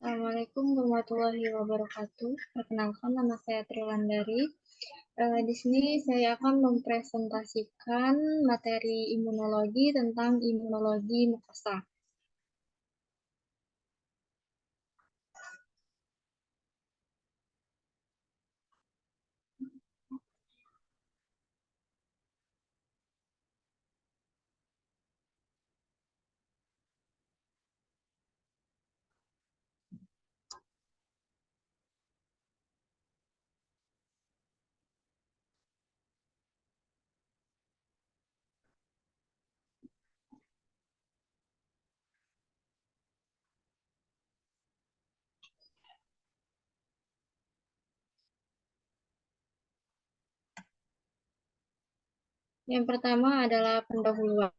Assalamualaikum warahmatullahi wabarakatuh. Perkenalkan, nama saya Trilandari. Di sini saya akan mempresentasikan materi imunologi tentang imunologi mukosa. Yang pertama adalah pendahuluan.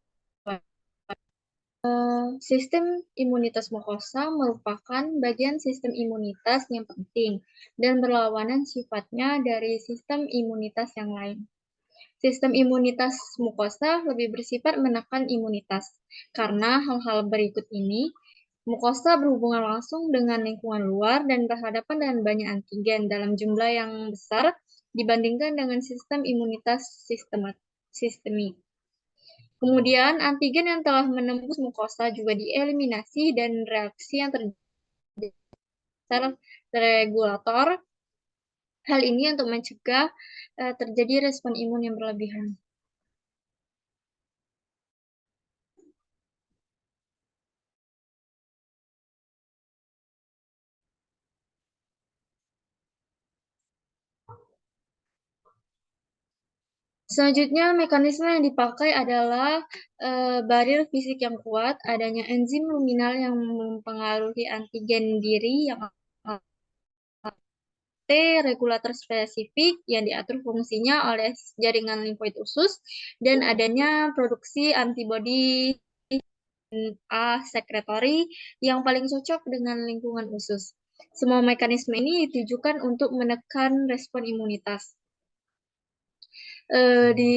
Sistem imunitas mukosa merupakan bagian sistem imunitas yang penting dan berlawanan sifatnya dari sistem imunitas yang lain. Sistem imunitas mukosa lebih bersifat menekan imunitas. Karena hal-hal berikut ini, mukosa berhubungan langsung dengan lingkungan luar dan berhadapan dengan banyak antigen dalam jumlah yang besar dibandingkan dengan sistem imunitas sistemik. Kemudian, antigen yang telah menembus mukosa juga dieliminasi dan reaksi yang terjadi regulator. Hal ini untuk mencegah terjadi respon imun yang berlebihan. Selanjutnya, mekanisme yang dipakai adalah barier fisik yang kuat, adanya enzim luminal yang mempengaruhi antigen diri yang regulator spesifik yang diatur fungsinya oleh jaringan limfoid usus, dan adanya produksi antibodi A sekretori yang paling cocok dengan lingkungan usus. Semua mekanisme ini ditujukan untuk menekan respon imunitas. Di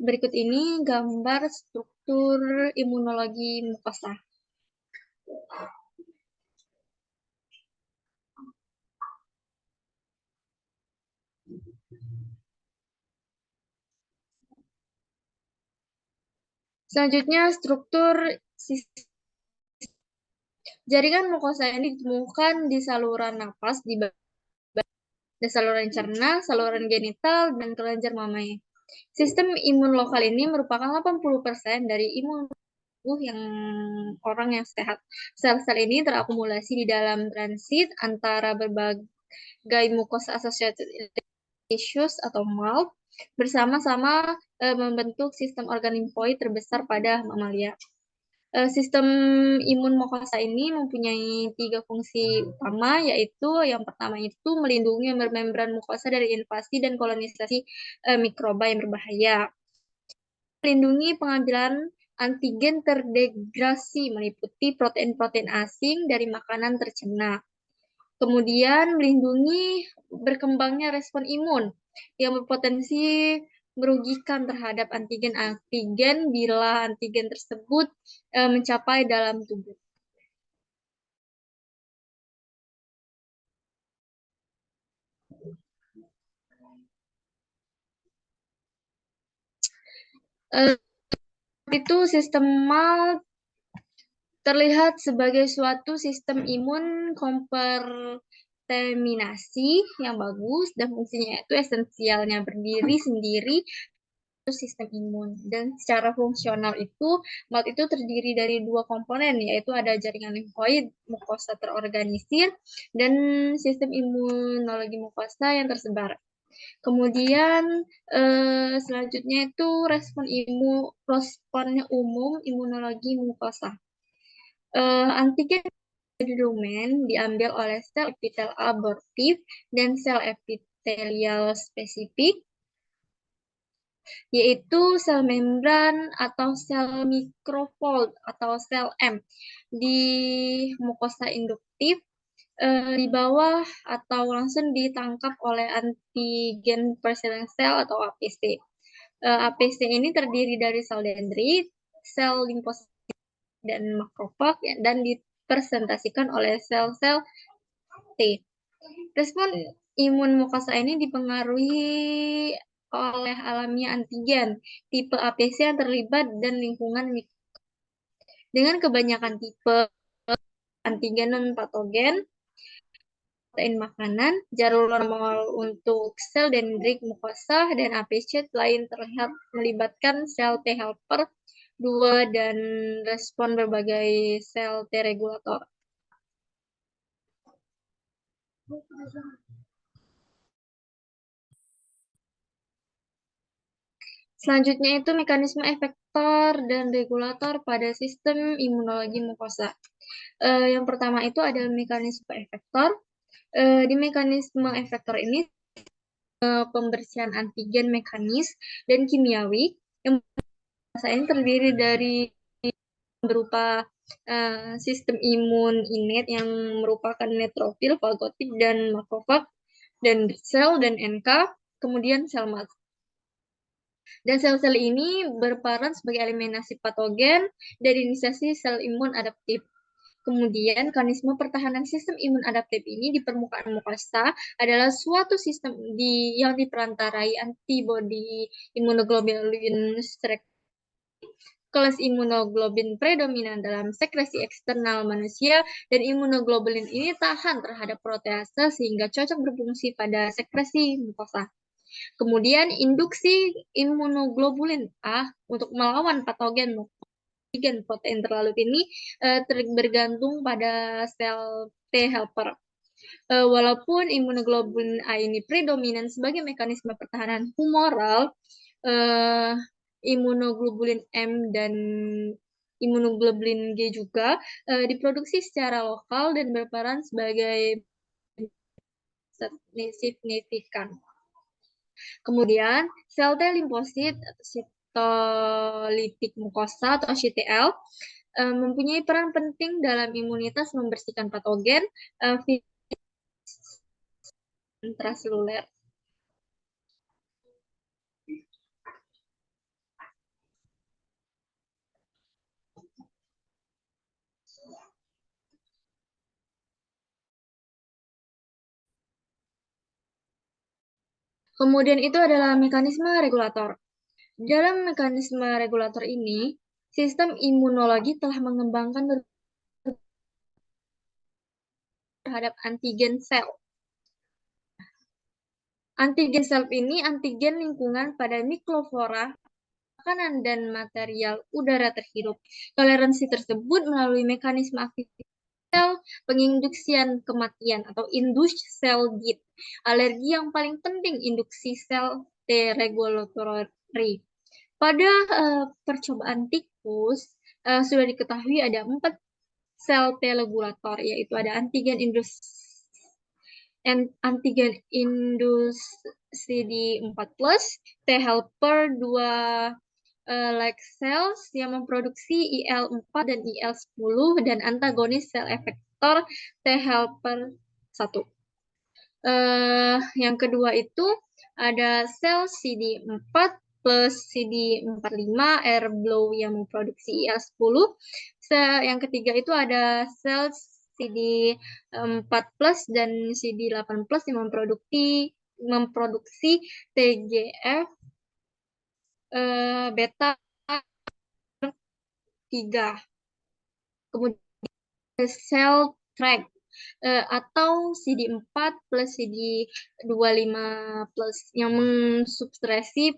berikut ini gambar struktur imunologi mukosa. Selanjutnya, struktur jaringan mukosa ini ditemukan di saluran napas, di saluran cerna, saluran genital, dan kelenjar mamai. Sistem imun lokal ini merupakan 80% dari imun tubuh orang yang sehat. Sel-sel ini terakumulasi di dalam transit antara berbagai mukosa associated tissues atau MALT bersama-sama membentuk sistem organ limfoid terbesar pada mamalia. Sistem imun mukosa ini mempunyai 3 fungsi utama, yaitu yang pertama itu melindungi membran mukosa dari invasi dan kolonisasi mikroba yang berbahaya. Melindungi pengambilan antigen terdegradasi meliputi protein-protein asing dari makanan tercerna. Kemudian melindungi berkembangnya respon imun yang berpotensi merugikan terhadap antigen-antigen bila antigen tersebut mencapai dalam tubuh. Itu sistem MALT terlihat sebagai suatu sistem imun komparteminasi yang bagus dan fungsinya itu esensialnya berdiri sendiri sistem imun. Dan secara fungsional itu MALT itu terdiri dari 2 komponen, yaitu ada jaringan limfoid mukosa terorganisir dan sistem imunologi mukosa yang tersebar. Kemudian selanjutnya itu responnya umum imunologi mukosa. Antigen di rumen diambil oleh sel epitel abortif dan sel epitelial spesifik, yaitu sel membran atau sel mikrofold atau sel M di mukosa induktif di bawah atau langsung ditangkap oleh antigen persentase sel atau APC. APC ini terdiri dari sel dendrit, sel limfosit dan makrofag dan direpresentasikan oleh sel-sel T. Respon imun mukosa ini dipengaruhi oleh alamiah antigen, tipe APC yang terlibat, dan lingkungan dengan kebanyakan tipe antigen non-patogen, protein makanan, jalur normal untuk sel dendrit mukosa, dan APC lain terlihat melibatkan sel T helper 2 dan respon berbagai sel T regulator. Selanjutnya itu mekanisme efektor dan regulator pada sistem imunologi mukosa. Yang pertama itu adalah mekanisme efektor. Di mekanisme efektor ini pembersihan antigen mekanis dan kimiawi yang ini terdiri dari berupa sistem imun innate yang merupakan neutrofil, fagosit, dan makrofag, dan sel dan NK, kemudian sel mast. Dan sel-sel ini berperan sebagai eliminasi patogen dan inisiasi sel imun adaptif. Kemudian, mekanisme pertahanan sistem imun adaptif ini di permukaan mukosa adalah suatu sistem yang diperantarai antibodi imunoglobulin kelas imunoglobulin predominan dalam sekresi eksternal manusia, dan imunoglobulin ini tahan terhadap protease sehingga cocok berfungsi pada sekresi mukosa. Kemudian induksi imunoglobulin A untuk melawan patogen protein terlalu ini bergantung pada sel T helper. Walaupun imunoglobulin A ini predominan sebagai mekanisme pertahanan humoral, imunoglobulin M dan imunoglobulin G juga diproduksi secara lokal dan berperan sebagai signifikan. Kemudian, sel T limfosit atau sitolitik mukosa atau CTL mempunyai peran penting dalam imunitas membersihkan patogen intraseluler. Kemudian itu adalah mekanisme regulator. Dalam mekanisme regulator ini, sistem imunologi telah mengembangkan terhadap antigen sel. Antigen sel ini antigen lingkungan pada mikroflora, makanan, dan material udara terhirup. Toleransi tersebut melalui mekanisme aktivitas sel penginduksian kematian atau induced cell death. Alergi yang paling penting induksi sel T regulatory. Pada percobaan tikus sudah diketahui ada 4 sel T regulator, yaitu ada antigen indus CD4+, T helper 2 like cells yang memproduksi IL-4 dan IL-10, dan antagonis sel efektor T helper 1. Yang kedua itu ada sel CD4 plus CD45 air blow yang memproduksi IL-10. Yang ketiga itu ada sel CD4 plus dan CD8 plus yang memproduksi TGF beta 3. Kemudian sel track atau CD4 plus CD25 plus yang mensubstresi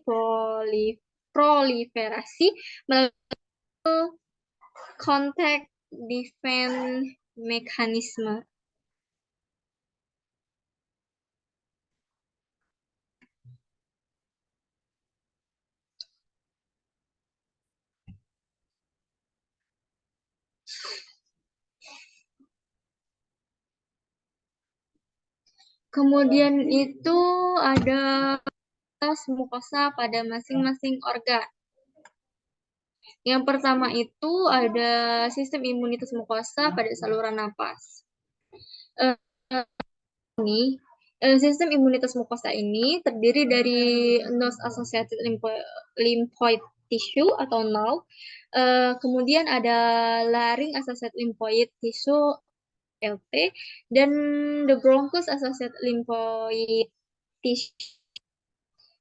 proliferasi melalui contact defense mekanisme. Kemudian itu ada mukosa pada masing-masing organ. Yang pertama itu ada sistem imunitas mukosa pada saluran napas. Sistem imunitas mukosa ini terdiri dari nose associated lymphoid tissue atau NALT, Kemudian ada Laring Associated Lymphoid Tissue LP dan The Bronchus Associated Lymphoid Tissue.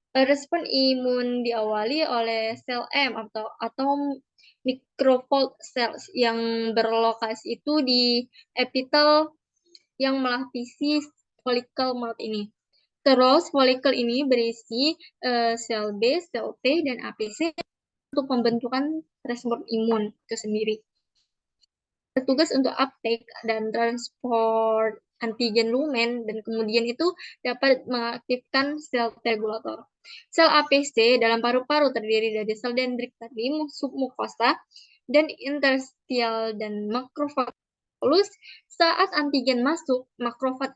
Respon imun diawali oleh sel M atau microfold cells yang berlokasi itu di epitel yang melapisi folikel maut ini. Terus folikel ini berisi sel B, sel T, dan APC untuk pembentukan respon imun itu sendiri. Bertugas untuk uptake dan transport antigen lumen dan kemudian itu dapat mengaktifkan sel regulator. Sel APC dalam paru-paru terdiri dari sel dendrit tadi, submukosa, dan interstisial dan makrofag. Saat antigen masuk, makrofag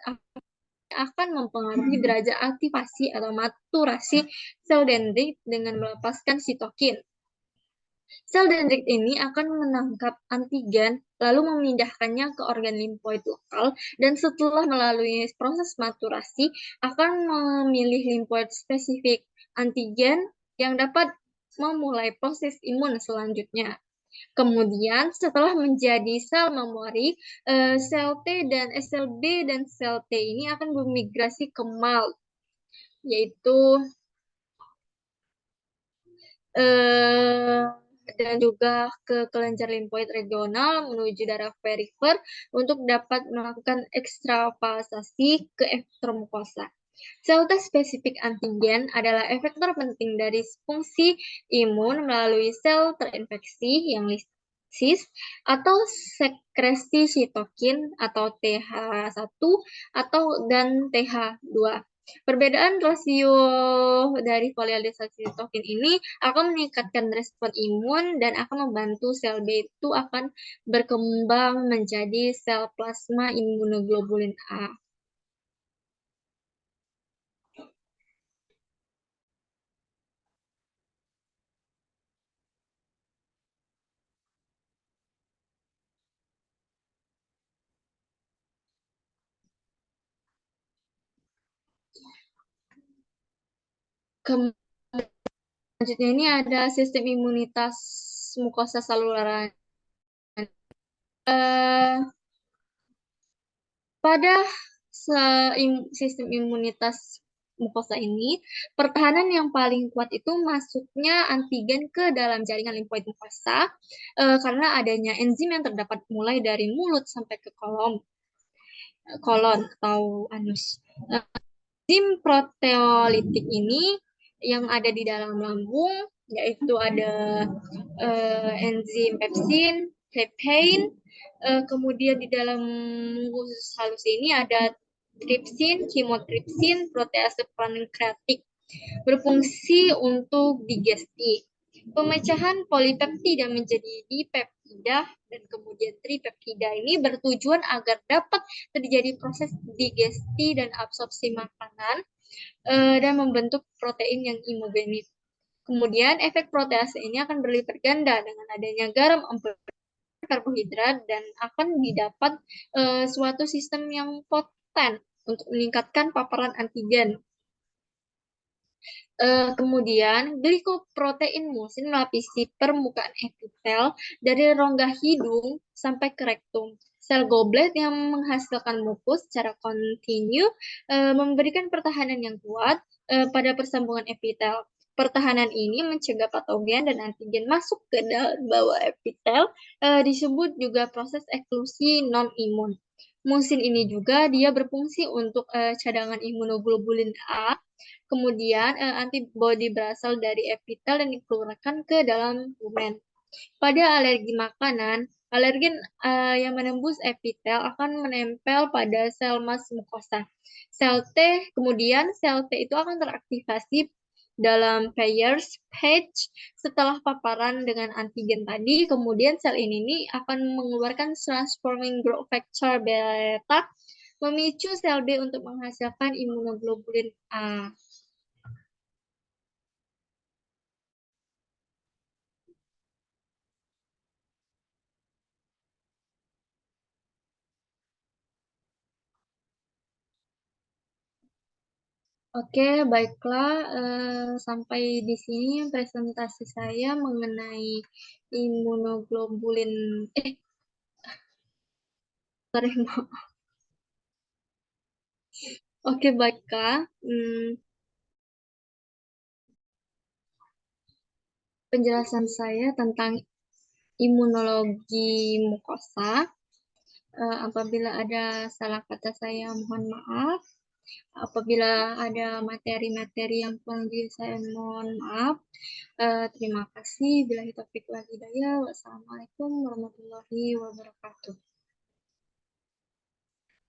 akan mempengaruhi derajat aktivasi atau maturasi sel dendrit dengan melepaskan sitokin. Sel dendrit ini akan menangkap antigen, lalu memindahkannya ke organ limfoid lokal, dan setelah melalui proses maturasi, akan memilih limfoid spesifik antigen yang dapat memulai proses imun selanjutnya. Kemudian setelah menjadi sel memori, sel T dan sel B dan sel T ini akan bermigrasi ke MAL, yaitu eh, dan juga ke kelenjar limfoid regional menuju darah perifer untuk dapat melakukan ekstravasasi ke ekstramukosa. Sel T spesifik antigen adalah efektor penting dari fungsi imun melalui sel terinfeksi yang lisis atau sekresi sitokin atau TH1 dan TH2. Perbedaan rasio dari folialisasi sitokin ini akan meningkatkan respon imun dan akan membantu sel B itu akan berkembang menjadi sel plasma imunoglobulin A. Selanjutnya ini ada sistem imunitas mukosa saluran. Eh, pada sistem imunitas mukosa ini, pertahanan yang paling kuat itu masuknya antigen ke dalam jaringan limfoid mukosa karena adanya enzim yang terdapat mulai dari mulut sampai ke kolon atau anus. Enzim proteolitik ini yang ada di dalam lambung, yaitu ada enzim pepsin, trypsin, kemudian di dalam usus halus ini ada tripsin, chymotrypsin, protease pankreatik, berfungsi untuk digesti. Pemecahan polipeptida menjadi dipeptida dan kemudian tripeptida ini bertujuan agar dapat terjadi proses digesti dan absorpsi makanan dan membentuk protein yang imogenik. Kemudian efek protease ini akan berlipat ganda dengan adanya garam, karbohidrat, dan akan didapat suatu sistem yang poten untuk meningkatkan paparan antigen. Kemudian glikoprotein musin melapisi permukaan epitel dari rongga hidung sampai ke rektum. Sel goblet yang menghasilkan mukus secara kontinu memberikan pertahanan yang kuat pada persambungan epitel. Pertahanan ini mencegah patogen dan antigen masuk ke bawah epitel, disebut juga proses eksklusi non-imun. Musin ini juga dia berfungsi untuk cadangan imunoglobulin A. Kemudian antibodi berasal dari epitel dan dikeluarkan ke dalam lumen. Pada alergi makanan, alergen yang menembus epitel akan menempel pada sel mas mukosa. Kemudian sel T itu akan teraktivasi dalam Peyer's patch setelah paparan dengan antigen tadi. Kemudian sel ini akan mengeluarkan transforming growth factor beta, memicu sel B untuk menghasilkan imunoglobulin A. Oke, baiklah, sampai di sini presentasi saya mengenai imunoglobulin sorry, oke, baiklah, penjelasan saya tentang imunologi mukosa. Apabila ada salah kata saya mohon maaf. Apabila ada materi-materi yang kurang juga saya mohon maaf. Terima kasih. Billahi taufiq wal hidayah. Wassalamualaikum warahmatullahi wabarakatuh.